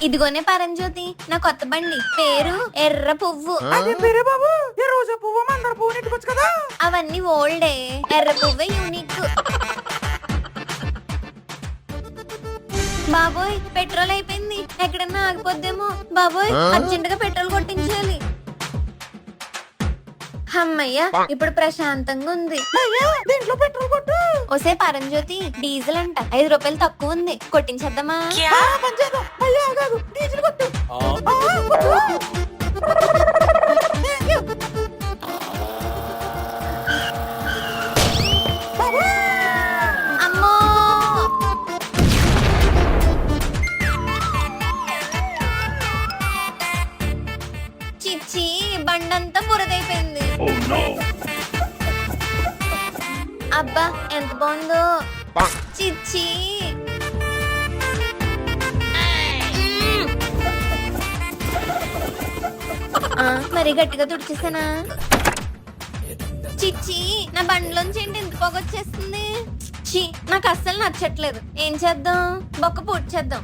ఇదిగోనే పరంజ్యోతి, నా కొత్త బండి, పేరు ఎర్ర పువ్వు. పేరే బాబు ఏ రోజా పువ్వు మందార పువ్వు నెట్టుకోవచ్చు కదా. అవన్నీ ఓల్డే, ఎర్ర పువ్వే యూనిక్. బాబోయ్ పెట్రోల్ అయిపోయింది, ఎక్కడన్నా ఆగిపోద్దేమో. బాబోయ్ అర్జెంట్ గా పెట్రోల్ కొట్టించాలి. అమ్మయ్యా ఇప్పుడు ప్రశాంతంగా ఉంది. దీంట్లో పెట్రోల్ కొట్టు. ఒసే పరంజ్యోతి, డీజిల్ అంట 5 రూపాయలు తక్కువ ఉంది, కొట్టించేద్దామా? పనిచేద్దాం. అయ్యా కాదు డీజిల్ కొట్టు. కొట్టు. Thank you. అమ్మో చిచ్చి బండంతా బురదైపోయింది. అబ్బా ఎంత బాగుందో. చిచ్చి మరి గట్టిగా తుడిచేసానా? చిచ్చి నా బండిలోంచి ఏంటి ఎంత పొగొచ్చేస్తుంది? చి నాకు అస్సలు నచ్చట్లేదు. ఏం చేద్దాం? బొక్క పూడ్చేద్దాం.